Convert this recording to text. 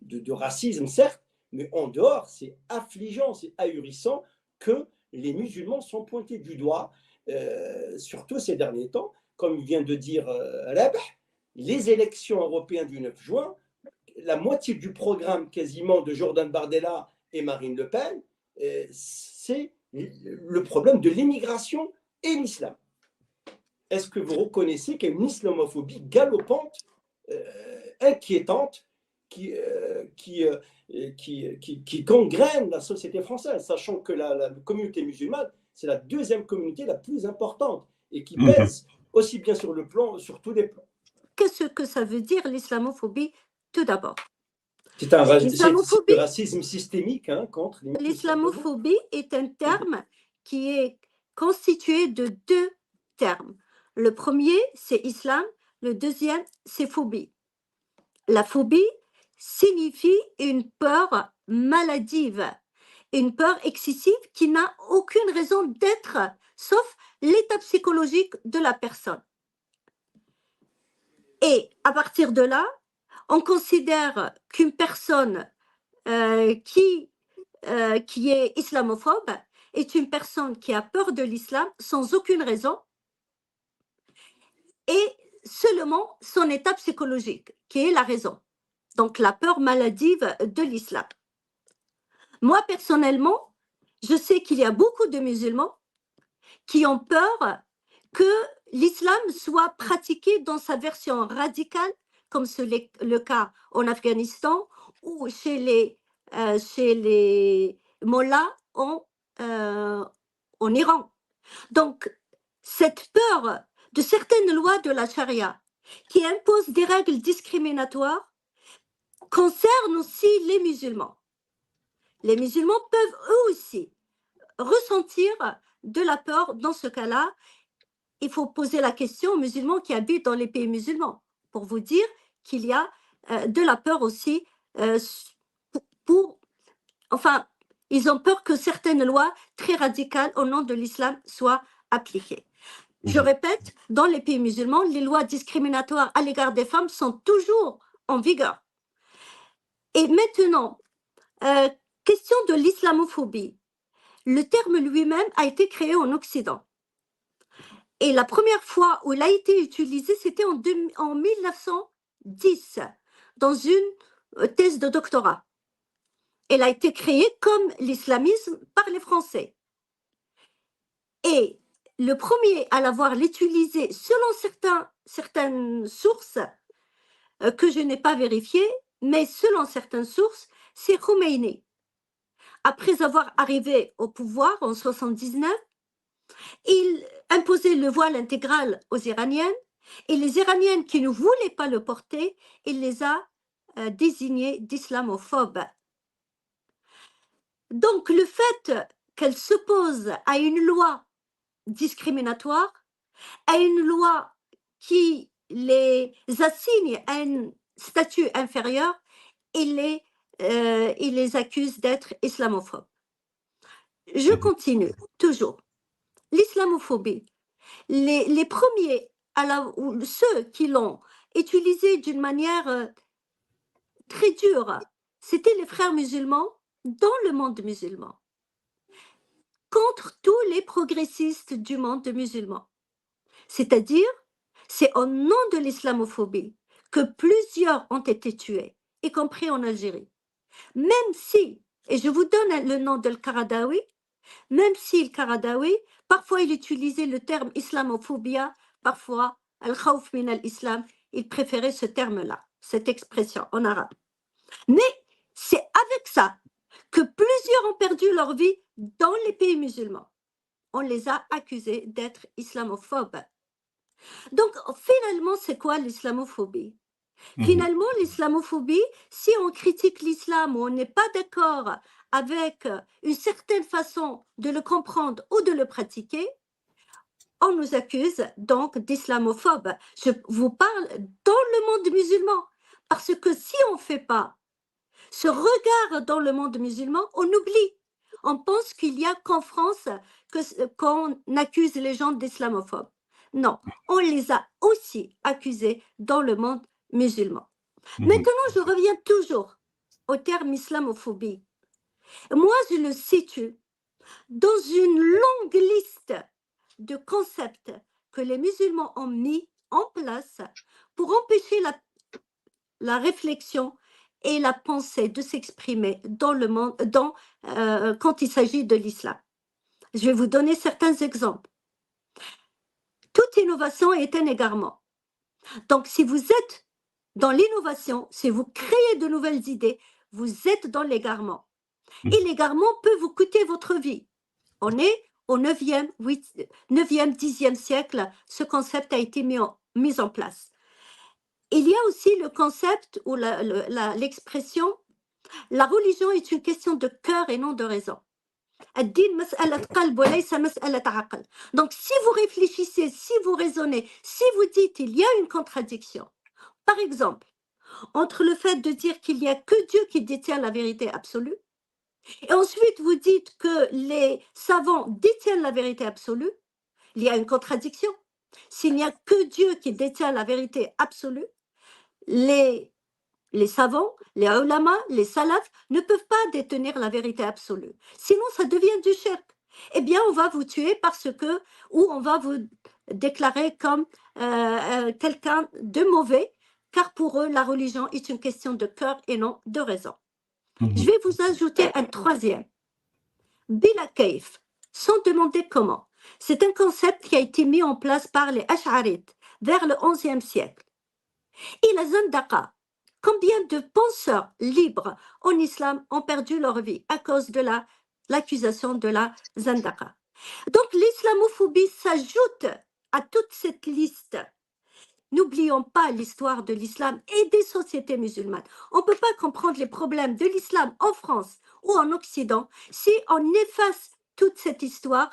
de racisme, certes, mais en dehors, c'est affligeant, c'est ahurissant que les musulmans sont pointés du doigt, surtout ces derniers temps, comme vient de dire Rabh, les élections européennes du 9 juin, la moitié du programme quasiment de Jordan Bardella et Marine Le Pen, c'est le problème de l'immigration et l'islam. Est-ce que vous reconnaissez qu'il y a une islamophobie galopante, inquiétante, qui gangrène la société française, sachant que la communauté musulmane, c'est la deuxième communauté la plus importante et qui pèse aussi bien sur tous les plans. Qu'est-ce que ça veut dire l'islamophobie, tout d'abord? C'est un racisme systémique contre les musulmans. L'islamophobie est un terme qui est constitué de deux termes. Le premier, c'est islam. Le deuxième, c'est phobie. La phobie signifie une peur maladive, une peur excessive qui n'a aucune raison d'être, sauf l'état psychologique de la personne. Et à partir de là, on considère qu'une personne qui est islamophobe est une personne qui a peur de l'islam sans aucune raison et seulement son état psychologique qui est la raison. Donc la peur maladive de l'islam. Moi personnellement, je sais qu'il y a beaucoup de musulmans qui ont peur que l'islam soit pratiqué dans sa version radicale, comme c'est le cas en Afghanistan ou chez les mollahs en Iran. Donc, cette peur de certaines lois de la charia qui imposent des règles discriminatoires concerne aussi les musulmans. Les musulmans peuvent eux aussi ressentir de la peur dans ce cas-là. Il faut poser la question aux musulmans qui habitent dans les pays musulmans pour vous dire qu'il y a de la peur aussi enfin, ils ont peur que certaines lois très radicales au nom de l'islam soient appliquées. Je répète, dans les pays musulmans, les lois discriminatoires à l'égard des femmes sont toujours en vigueur. Et maintenant, question de l'islamophobie. Le terme lui-même a été créé en Occident. Et la première fois où il a été utilisé, c'était en 1910, dans une thèse de doctorat. Elle a été créée comme l'islamisme par les Français. Et le premier à l'avoir utilisé, selon certaines sources, que je n'ai pas vérifiées, mais selon certaines sources, c'est Khomeini. Après avoir arrivé au pouvoir en 1979, il imposait le voile intégral aux Iraniennes et les Iraniennes qui ne voulaient pas le porter, il les a désignées d'islamophobes. Donc le fait qu'elle s'oppose à une loi discriminatoire, à une loi qui les assigne à un statut inférieur, il les accuse d'être islamophobes. Je continue, toujours. L'islamophobie, les premiers, ou ceux qui l'ont utilisé d'une manière très dure, c'était les frères musulmans dans le monde musulman, contre tous les progressistes du monde musulman. C'est-à-dire, c'est au nom de l'islamophobie que plusieurs ont été tués, y compris en Algérie. Même si, et je vous donne le nom de Qaradawi, même si le Qaradawi, parfois il utilisait le terme islamophobia, parfois al-khawf min al-islam, il préférait ce terme-là, cette expression en arabe. Mais c'est avec ça que plusieurs ont perdu leur vie dans les pays musulmans. On les a accusés d'être islamophobes. Donc finalement, c'est quoi l'islamophobie? Finalement, l'islamophobie, si on critique l'islam ou on n'est pas d'accord avec une certaine façon de le comprendre ou de le pratiquer, on nous accuse donc d'islamophobes. Je vous parle dans le monde musulman, parce que si on ne fait pas ce regard dans le monde musulman, on oublie. On pense qu'il n'y a qu'en France qu'on accuse les gens d'islamophobes. Non, on les a aussi accusés dans le monde musulman. Maintenant, je reviens toujours au terme islamophobie, moi je le situe dans une longue liste de concepts que les musulmans ont mis en place pour empêcher la réflexion et la pensée de s'exprimer dans le monde, quand il s'agit de l'islam. Je vais vous donner certains exemples. Toute innovation est un égarement. Donc, si vous êtes dans l'innovation, si vous créez de nouvelles idées, vous êtes dans l'égarement. Et l'égarement peut vous coûter votre vie. On est au 9e, 10e siècle, ce concept a été mis en place. Il y a aussi le concept ou l'expression « la religion est une question de cœur et non de raison ». Donc, si vous réfléchissez, si vous raisonnez, si vous dites il y a une contradiction, par exemple, entre le fait de dire qu'il n'y a que Dieu qui détient la vérité absolue, et ensuite vous dites que les savants détiennent la vérité absolue, il y a une contradiction. S'il n'y a que Dieu qui détient la vérité absolue, les savants, les ulama, les salafs ne peuvent pas détenir la vérité absolue. Sinon, ça devient du shirk. Eh bien, on va vous tuer parce que, ou on va vous déclarer comme quelqu'un de mauvais, car pour eux, la religion est une question de cœur et non de raison. Je vais vous ajouter un troisième. Bila kaif, sans demander comment. C'est un concept qui a été mis en place par les Ash'arites vers le XIe siècle. Et la zandaqa, combien de penseurs libres en islam ont perdu leur vie à cause de l'accusation de la zandaqa. Donc l'islamophobie s'ajoute à toute cette liste. N'oublions pas l'histoire de l'islam et des sociétés musulmanes. On ne peut pas comprendre les problèmes de l'islam en France ou en Occident si on efface toute cette histoire